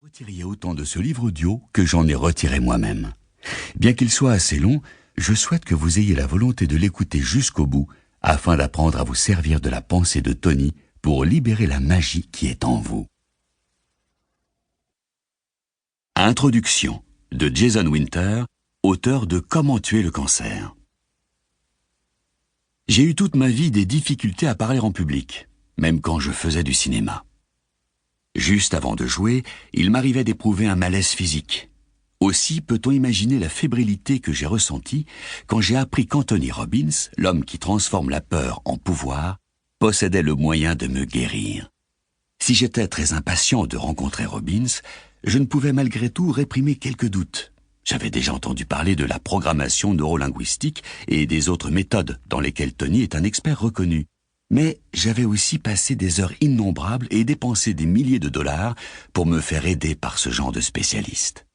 Retiriez autant de ce livre audio que j'en ai retiré moi-même. Bien qu'il soit assez long, je souhaite que vous ayez la volonté de l'écouter jusqu'au bout afin d'apprendre à vous servir de la pensée de Tony pour libérer la magie qui est en vous. Introduction de Jason Winter, auteur de Comment tuer le cancer. J'ai eu toute ma vie des difficultés à parler en public, même quand je faisais du cinéma. Juste avant de jouer, il m'arrivait d'éprouver un malaise physique. Aussi peut-on imaginer la fébrilité que j'ai ressentie quand j'ai appris qu'Anthony Robbins, l'homme qui transforme la peur en pouvoir, possédait le moyen de me guérir. Si j'étais très impatient de rencontrer Robbins, je ne pouvais malgré tout réprimer quelques doutes. J'avais déjà entendu parler de la programmation neurolinguistique et des autres méthodes dans lesquelles Tony est un expert reconnu. Mais j'avais aussi passé des heures innombrables et dépensé des milliers de dollars pour me faire aider par ce genre de spécialistes.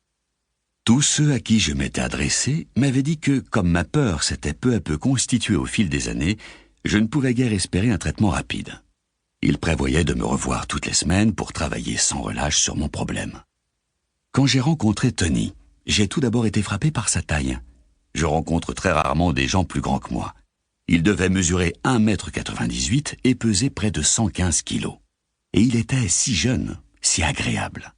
Tous ceux à qui je m'étais adressé m'avaient dit que, comme ma peur s'était peu à peu constituée au fil des années, je ne pouvais guère espérer un traitement rapide. Ils prévoyaient de me revoir toutes les semaines pour travailler sans relâche sur mon problème. Quand j'ai rencontré Tony, j'ai tout d'abord été frappé par sa taille. Je rencontre très rarement des gens plus grands que moi. Il devait mesurer 1,98 m et peser près de 115 kilos. Et il était si jeune, si agréable.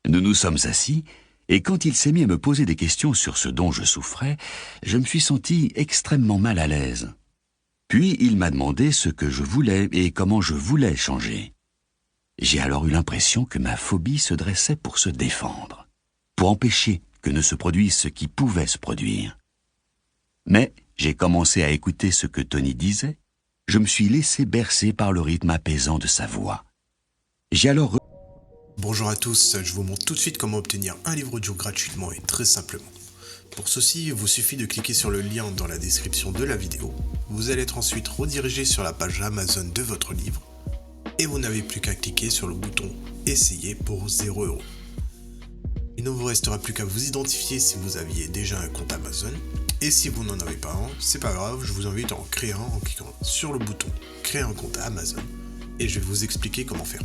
Nous nous sommes assis, et quand il s'est mis à me poser des questions sur ce dont je souffrais, je me suis senti extrêmement mal à l'aise. Puis il m'a demandé ce que je voulais et comment je voulais changer. J'ai alors eu l'impression que ma phobie se dressait pour se défendre, pour empêcher que ne se produise ce qui pouvait se produire. Mais j'ai commencé à écouter ce que Tony disait. Je me suis laissé bercer par le rythme apaisant de sa voix. J'ai alors... Bonjour à tous, je vous montre tout de suite comment obtenir un livre audio gratuitement et très simplement. Pour ceci, il vous suffit de cliquer sur le lien dans la description de la vidéo. Vous allez être ensuite redirigé sur la page Amazon de votre livre et vous n'avez plus qu'à cliquer sur le bouton « Essayer » pour 0 €. Il ne vous restera plus qu'à vous identifier si vous aviez déjà un compte Amazon. Et si vous n'en avez pas un, c'est pas grave, je vous invite à en créer un en cliquant sur le bouton « Créer un compte Amazon » et je vais vous expliquer comment faire.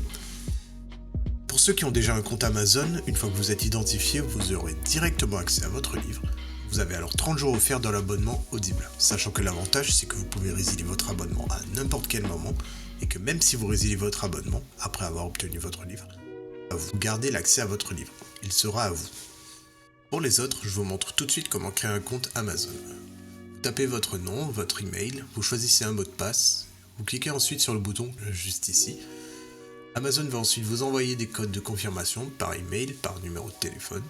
Pour ceux qui ont déjà un compte Amazon, une fois que vous êtes identifié, vous aurez directement accès à votre livre. Vous avez alors 30 jours offerts dans l'abonnement Audible, sachant que l'avantage c'est que vous pouvez résilier votre abonnement à n'importe quel moment et que même si vous résiliez votre abonnement après avoir obtenu votre livre, vous gardez l'accès à votre livre. Il sera à vous. Pour les autres, je vous montre tout de suite comment créer un compte Amazon. Vous tapez votre nom, votre email, vous choisissez un mot de passe, vous cliquez ensuite sur le bouton juste ici. Amazon va ensuite vous envoyer des codes de confirmation par email, par numéro de téléphone.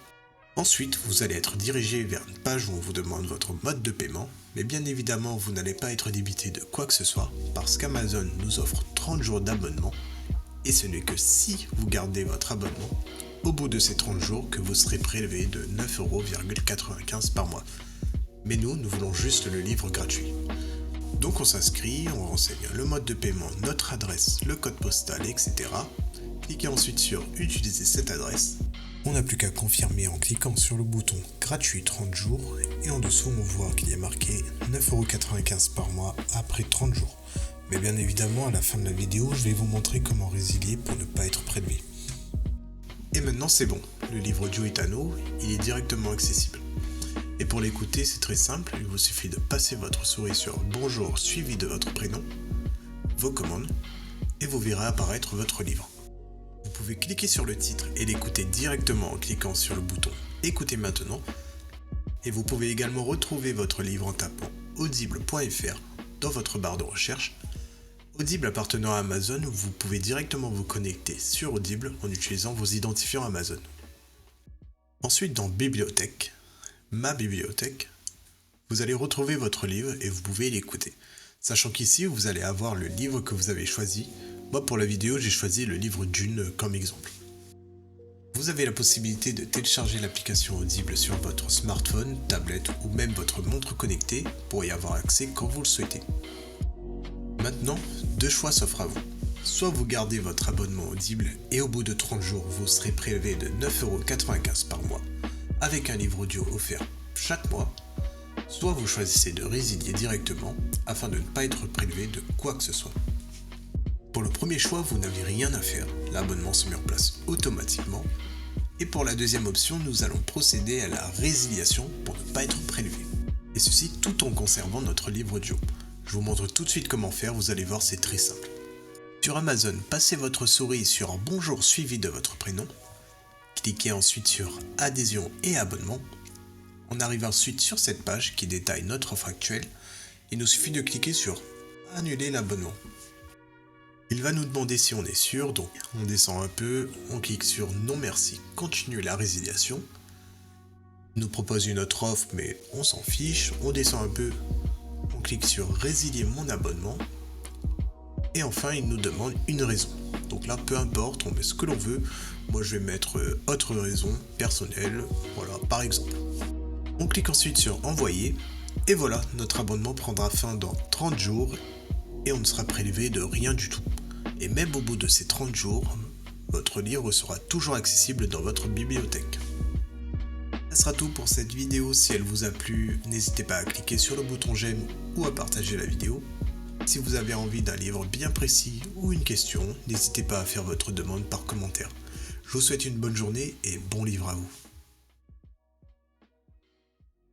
Ensuite, vous allez être dirigé vers une page où on vous demande votre mode de paiement, mais bien évidemment, vous n'allez pas être débité de quoi que ce soit, parce qu'Amazon nous offre 30 jours d'abonnement, et ce n'est que si vous gardez votre abonnement, au bout de ces 30 jours, que vous serez prélevé de 9,95 € par mois. Mais nous voulons juste le livre gratuit. Donc on s'inscrit, on renseigne le mode de paiement, notre adresse, le code postal, etc. Cliquez ensuite sur « Utiliser cette adresse ». On n'a plus qu'à confirmer en cliquant sur le bouton « Gratuit 30 jours » et en dessous on voit qu'il y a marqué 9,95 € par mois après 30 jours. Mais bien évidemment, à la fin de la vidéo, je vais vous montrer comment résilier pour ne pas être prélevé. Et maintenant c'est bon, le livre audio est à nous, il est directement accessible. Et pour l'écouter, c'est très simple, il vous suffit de passer votre souris sur « Bonjour » suivi de votre prénom, vos commandes, et vous verrez apparaître votre livre. Vous pouvez cliquer sur le titre et l'écouter directement en cliquant sur le bouton « Écoutez maintenant » et vous pouvez également retrouver votre livre en tapant audible.fr dans votre barre de recherche. Audible appartenant à Amazon, vous pouvez directement vous connecter sur Audible en utilisant vos identifiants Amazon. Ensuite, dans Bibliothèque, Ma bibliothèque, vous allez retrouver votre livre et vous pouvez l'écouter. Sachant qu'ici, vous allez avoir le livre que vous avez choisi. Moi, pour la vidéo, j'ai choisi le livre Dune comme exemple. Vous avez la possibilité de télécharger l'application Audible sur votre smartphone, tablette ou même votre montre connectée pour y avoir accès quand vous le souhaitez. Maintenant, deux choix s'offrent à vous. Soit vous gardez votre abonnement Audible et au bout de 30 jours, vous serez prélevé de 9,95 € par mois avec un livre audio offert chaque mois, soit vous choisissez de résilier directement afin de ne pas être prélevé de quoi que ce soit. Pour le premier choix, vous n'avez rien à faire, l'abonnement se met en place automatiquement Et pour la deuxième option, nous allons procéder à la résiliation pour ne pas être prélevé. Et ceci tout en conservant notre livre audio. Je vous montre tout de suite comment faire, vous allez voir, c'est très simple. Sur Amazon, passez votre souris sur Bonjour suivi de votre prénom. Cliquez ensuite sur Adhésion et abonnement. On arrive ensuite sur cette page qui détaille notre offre actuelle. Il nous suffit de cliquer sur Annuler l'abonnement. Il va nous demander si on est sûr, donc on descend un peu, on clique sur Non merci, continuer la résiliation. Il nous propose une autre offre mais on s'en fiche, on descend un peu, on clique sur Résilier mon abonnement. Et enfin il nous demande une raison. Donc là peu importe, on met ce que l'on veut. Moi je vais mettre autre raison personnelle, voilà par exemple. On clique ensuite sur Envoyer. Et voilà, notre abonnement prendra fin dans 30 jours et on ne sera prélevé de rien du tout. Et même au bout de ces 30 jours, votre livre sera toujours accessible dans votre bibliothèque. Ce sera tout pour cette vidéo. Si elle vous a plu, n'hésitez pas à cliquer sur le bouton j'aime ou à partager la vidéo. Si vous avez envie d'un livre bien précis ou une question, n'hésitez pas à faire votre demande par commentaire. Je vous souhaite une bonne journée et bon livre à vous.